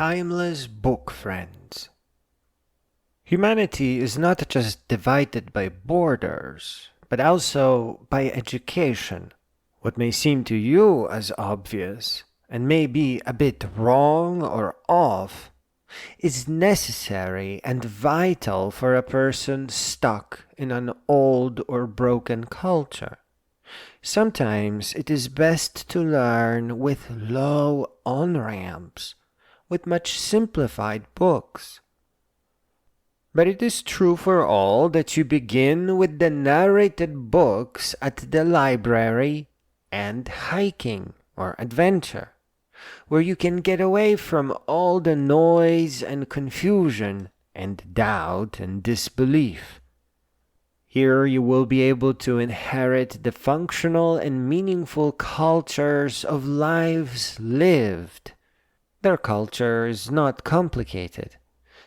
timeless book friends. Humanity is not just divided by borders, but also by education. What may seem to you as obvious, and may be a bit wrong or off, is necessary and vital for a person stuck in an old or broken culture. Sometimes it is best to learn with low on-ramps, with much simplified books. But it is true for all that you begin with the narrated books at the library and hiking or adventure, where you can get away from all the noise and confusion and doubt and disbelief. Here you will be able to inherit the functional and meaningful cultures of lives lived. Their culture is not complicated.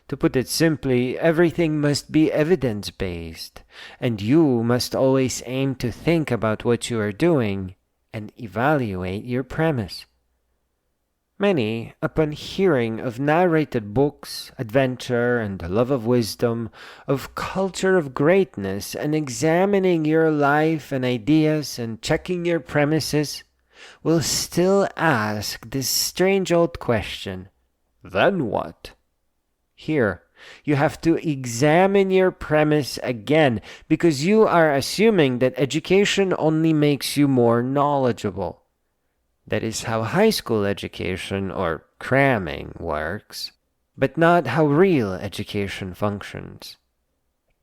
To put it simply, everything must be evidence-based, and you must always aim to think about what you are doing and evaluate your premise. Many, upon hearing of narrated books, adventure, and the love of wisdom, of culture of greatness, and examining your life and ideas and checking your premises, will still ask this strange old question, then what? Here, you have to examine your premise again, because you are assuming that education only makes you more knowledgeable. That is how high school education, or cramming, works, but not how real education functions.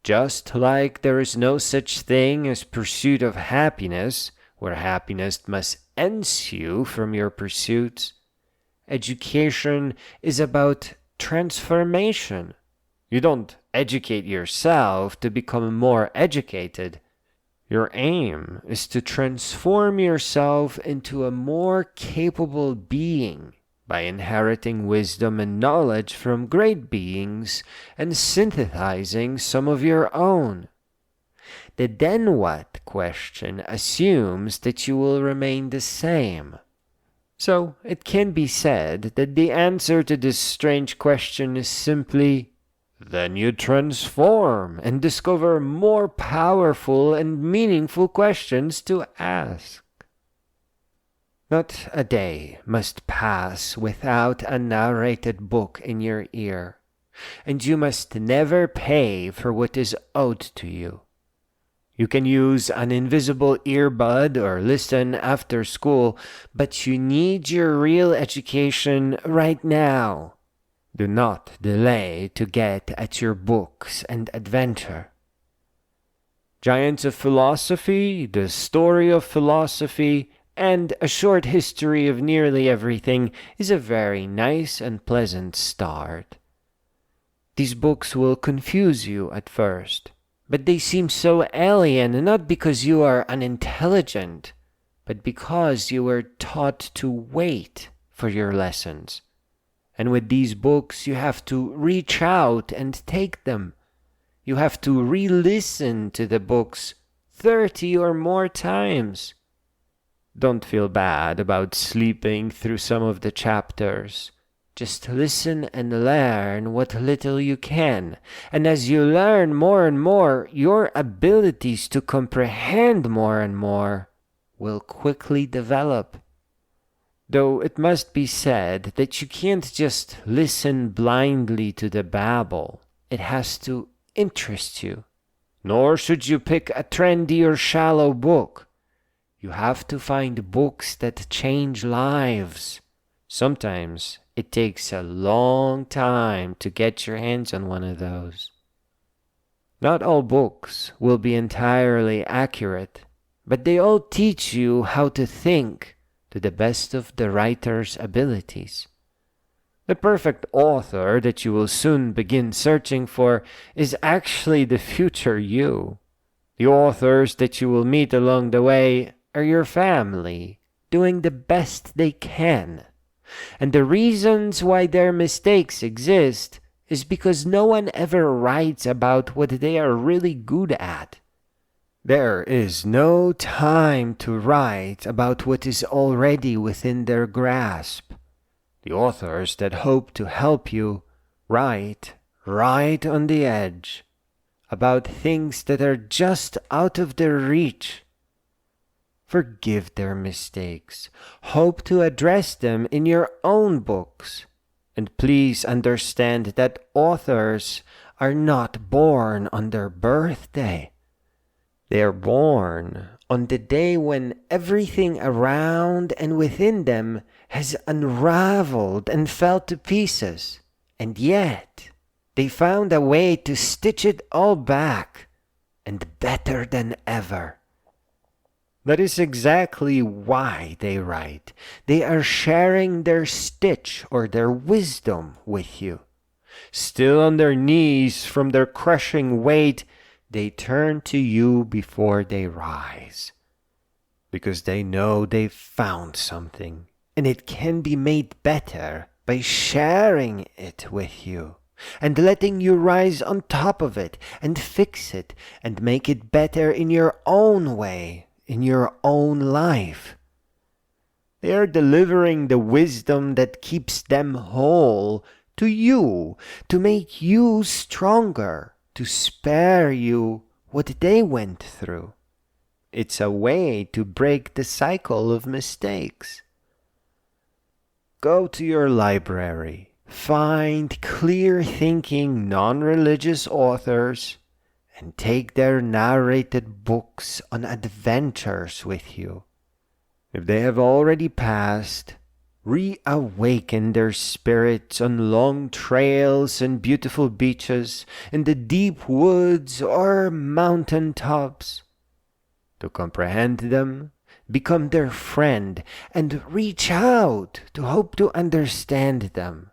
Just like there is no such thing as pursuit of happiness, where happiness must ensue from your pursuits, education is about transformation. You don't educate yourself to become more educated. Your aim is to transform yourself into a more capable being by inheriting wisdom and knowledge from great beings and synthesizing some of your own. The then what question assumes that you will remain the same. So it can be said that the answer to this strange question is simply, then you transform and discover more powerful and meaningful questions to ask. Not a day must pass without a narrated book in your ear, and you must never pay for what is owed to you. You can use an invisible earbud or listen after school, but you need your real education right now. Do not delay to get at your books and adventure. Giants of Philosophy, The Story of Philosophy, and A Short History of Nearly Everything is a very nice and pleasant start. These books will confuse you at first, but they seem so alien not because you are unintelligent, but because you were taught to wait for your lessons. And with these books, you have to reach out and take them. You have to re-listen to the books 30 or more times. Don't feel bad about sleeping through some of the chapters. Just listen and learn what little you can. And as you learn more and more, your abilities to comprehend more and more will quickly develop. Though it must be said that you can't just listen blindly to the babble. It has to interest you. Nor should you pick a trendy or shallow book. You have to find books that change lives. Sometimes it takes a long time to get your hands on one of those. Not all books will be entirely accurate, but they all teach you how to think to the best of the writer's abilities. The perfect author that you will soon begin searching for is actually the future you. The authors that you will meet along the way are your family, doing the best they can. And the reasons why their mistakes exist is because no one ever writes about what they are really good at. There is no time to write about what is already within their grasp. The authors that hope to help you write right on the edge about things that are just out of their reach. Forgive their mistakes. Hope to address them in your own books. And please understand that authors are not born on their birthday. They are born on the day when everything around and within them has unraveled and fell to pieces. And yet, they found a way to stitch it all back, and better than ever. That is exactly why they write. They are sharing their stitch or their wisdom with you. Still on their knees from their crushing weight, they turn to you before they rise. Because they know they've found something, and it can be made better by sharing it with you, and letting you rise on top of it, and fix it, and make it better in your own way, in your own life. They are delivering the wisdom that keeps them whole to you, to make you stronger, to spare you what they went through. It's a way to break the cycle of mistakes. Go to your library, find clear-thinking, non-religious authors, and take their narrated books on adventures with you. If they have already passed, reawaken their spirits on long trails and beautiful beaches, in the deep woods or mountain tops. To comprehend them, become their friend, and reach out to hope to understand them.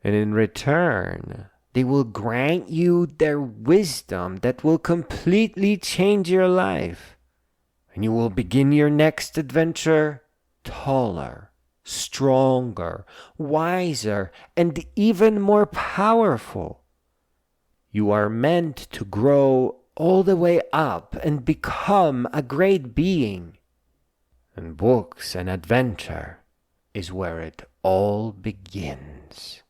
And in return, they will grant you their wisdom that will completely change your life. And you will begin your next adventure taller, stronger, wiser, and even more powerful. You are meant to grow all the way up and become a great being. And books and adventure is where it all begins.